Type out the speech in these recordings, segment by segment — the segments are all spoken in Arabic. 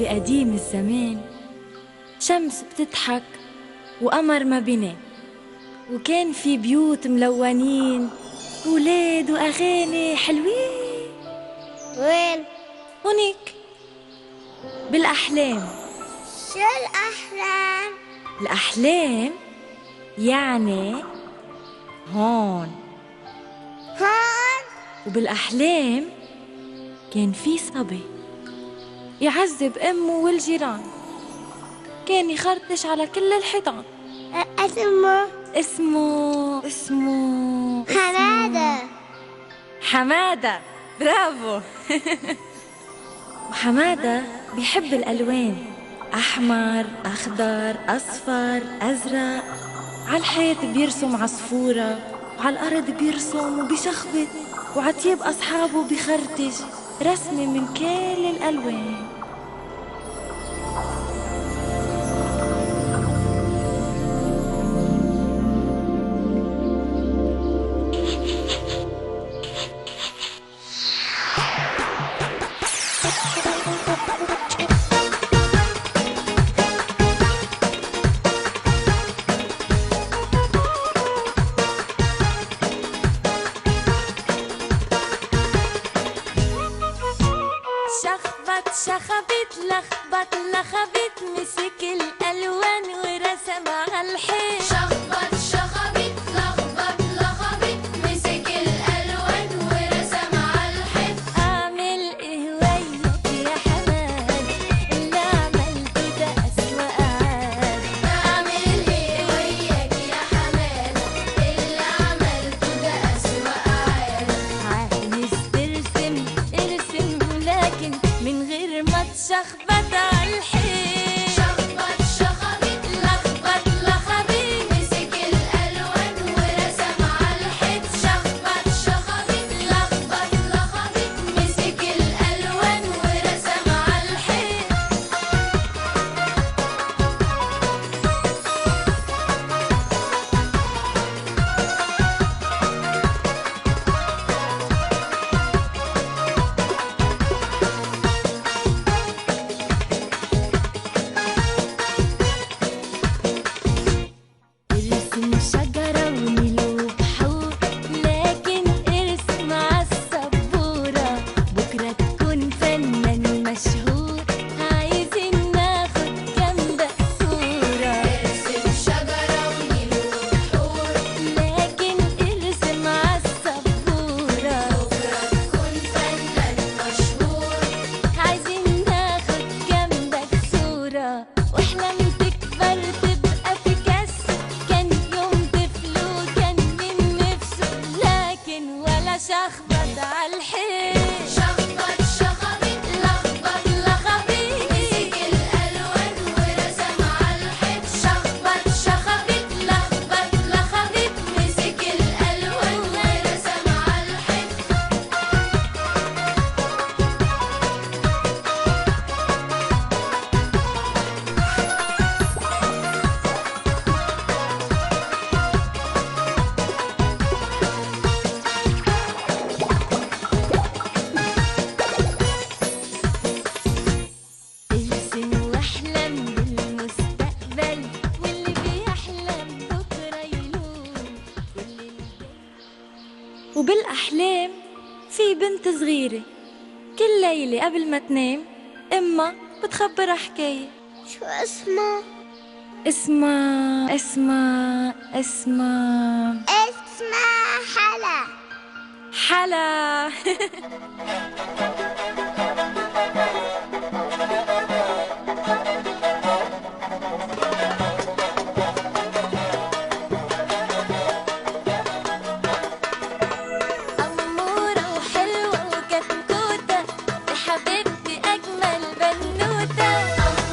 بقديم الزمان شمس بتضحك وقمر ما بينام، وكان في بيوت ملونين ولاد وأغاني حلوين. وين؟ هونيك بالأحلام. شو الأحلام؟ الأحلام يعني هون. وبالأحلام كان في صبي يعذب أمه والجيران، كان يخرطش على كل الحيطان. اسمه حمادة. حمادة، برافو. وحمادة بيحب الألوان، أحمر، أخضر، أصفر، أزرق. على الحيط بيرسم عصفورة، وعلى الأرض بيرسم وبيشخبط، وعتيب أصحابه بيخرطش رسمة من كل الألوان. شخبت لخبط لخبت مسك الألوان ورسم على الحيط. شخبط لخبط لخبط مسك الألوان ورسم على الحيط. أعمل إيه وياك يا حماد، اللي عملته ده أسوأ عاد. أعمل إيه وياك يا حماد، اللي عملته ده أسوأ عاد. عايز ترسم ارسم، لكن من غير ما تشخبط على الحيط. شخبط لخبط لخبط مسك الألوان ورسم على الحيط. شخبط لخبط لخبط مسك الألوان ورسم على الحيط. ارسم شجرة ونيل وبحور، لكن ارسم عالسبورة، بكرة تكون فنان مشهور، عايزين ناخد جنبك صورة. ارسم شجرة ونيل وبحور، لكن ارسم عالسبورة، بكرة تكون فنان مشهور، عايزين ناخد جنبك صورة. واحلم تكبر تبقى بيكاسو، كان يوم طفل وكان من نفسه، لكن ولا شخبط على الحيط. شخبط لخبط لخبط مسك الألوان ورسم على الحيط. شخبط لخبط لخبط مسك الألوان ورسم على الحيط. ارسم واحلم بالمستقبل، واللي بيحلم بكرة يلوم كل الجاي. وبالأحلام في بنت صغيرة كل ليلة قبل ما تنام أمها بتخبرها حكاية. شو اسمه؟ اسمها اسمها حلا. حلا. أمورة وحلوة وكتكوتة، يا حبيبتي أجمل بنوتة.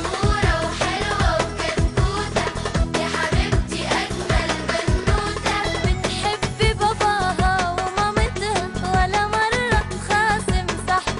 أمورة وحلوة وكتكوتة، يا حبيبتي أجمل بنوتة. بتحب باباها ومامتها، ولا مرة تخاصم صاحبتها.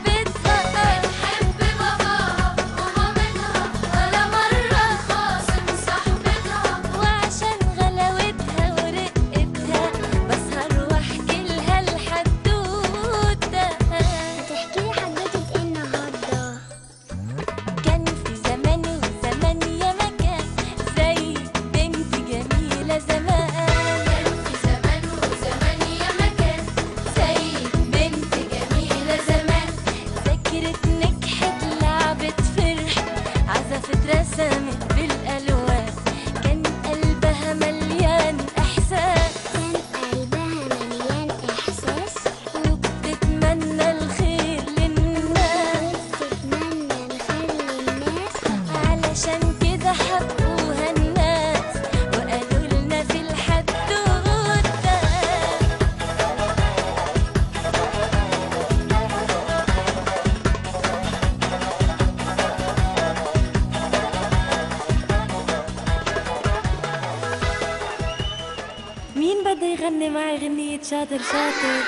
بده يغني معي غنية شاطر شاطر؟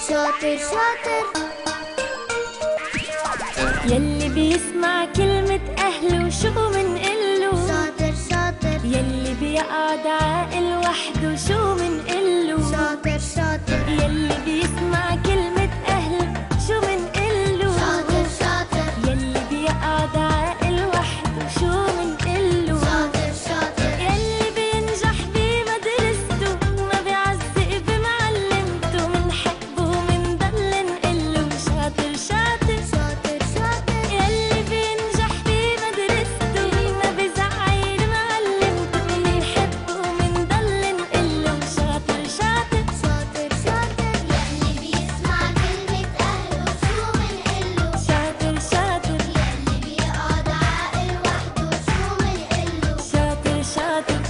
شاطر شاطر يلي بيسمع كلمة أهله وشو منقله؟ شاطر شاطر يلي بيقعد عاقل وحده شو منقله؟ شاطر شاطر يلي بيسمع كلمة أهله شو منقله؟ شاطر شاطر يلي بيقعد عاقل وحده شو منقله؟ شاطر شاطر يلي بينجح بمدرسته ما بيعزق بمعلمته منحبه ومنضل نقله شاطر شاطر شاطر شاطر يلي بينجح بمدرسته ما بيزعل معلمته منحبه ومنضل نقله شاطر شاطر شاطر شاطر يلي بيسمع كلمة أهله شو منقله شاطر شاطر يلي بيقعد عاقل وحده شو منقله شاطر شاطر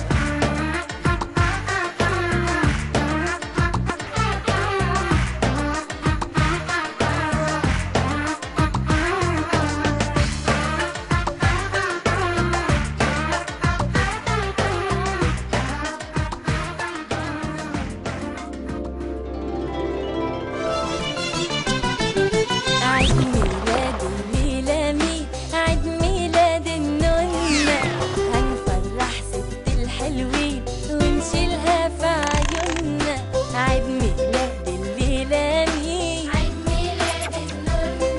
عيد ميلاد الليلامي عيد ميلاد النونة هنفرح ست الحلوين ونشيلها في عيوننا عيد ميلاد الليلامي عيد ميلاد النونة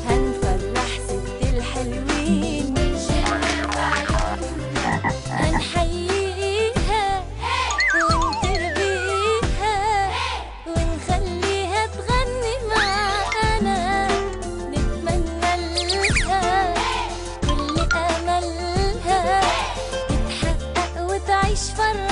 هنفرح ست الحلوين ونشيلها في عيوننا هنحييها ونترقيها ونخليها تغني معانا نتمنى لها كل أملها تتحقق وتعيش فرحانة